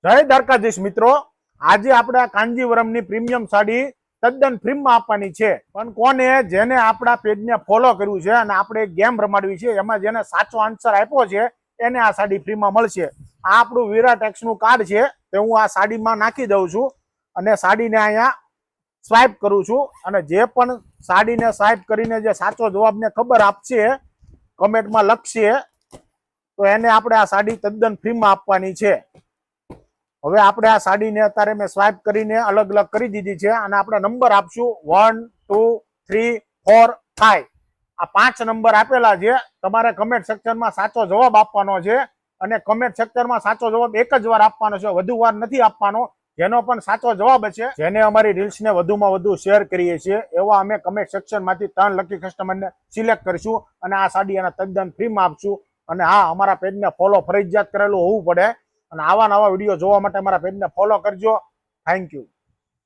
જય દ્વારકાધીશ મિત્રો, આજે આપણે આ કાંજીવરમની પ્રીમિયમ સાડી તદ્દન ફ્રીમાં આપવાની છે. પણ કોને? જેને આપણા પેજને ફોલો કર્યું છે અને આપણે ગેમ રમાડવી છે, એમાં જેને સાચો આન્સર આપ્યો છે એને આ સાડી ફ્રીમાં મળશે. આ આપણું વિરાટેક્સ નું કાર્ડ છે, તે હું આ સાડીમાં નાખી દઉં છું અને સાડીને અહીંયા સ્વાઇપ કરું છું. અને જે પણ સાડીને સ્વાઇપ કરીને જે સાચો જવાબને ખબર આપશે, કમેન્ટમાં લખશે, તો એને આપણે આ સાડી તદ્દન ફ્રીમાં આપવાની છે. હવે આપણે આ સાડીને અત્યારે મેં સ્વાઇપ કરીને અલગ અલગ કરી દીધી છે અને આપણે નંબર આપશું 1 2 3 4 5. આ 5 નંબર આપેલા છે. તમારે કમેન્ટ સેક્શનમાં સાચો જવાબ આપવાનો છે અને કમેન્ટ સેક્શનમાં સાચો જવાબ એક જ વાર આપવાનો છે, વધુ વાર નથી આપવાનો. જેનો પણ સાચો જવાબ છે, જેને અમારી રીલ્સને વધુમાં વધુ શેર કરીએ છીએ, એવા અમે કમેન્ટ સેક્શનમાંથી 3 લકી કસ્ટમરને સિલેક્ટ કરીશું અને આ સાડી એના તદ્દન ફ્રીમાં આપશું. અને હા, અમારા પેજને ફોલો ફરજિયાત કરેલું હોવું પડે અને આવા નવા વિડીયો જોવા માટે અમારા પેજને ફોલો કરજો. Thank you.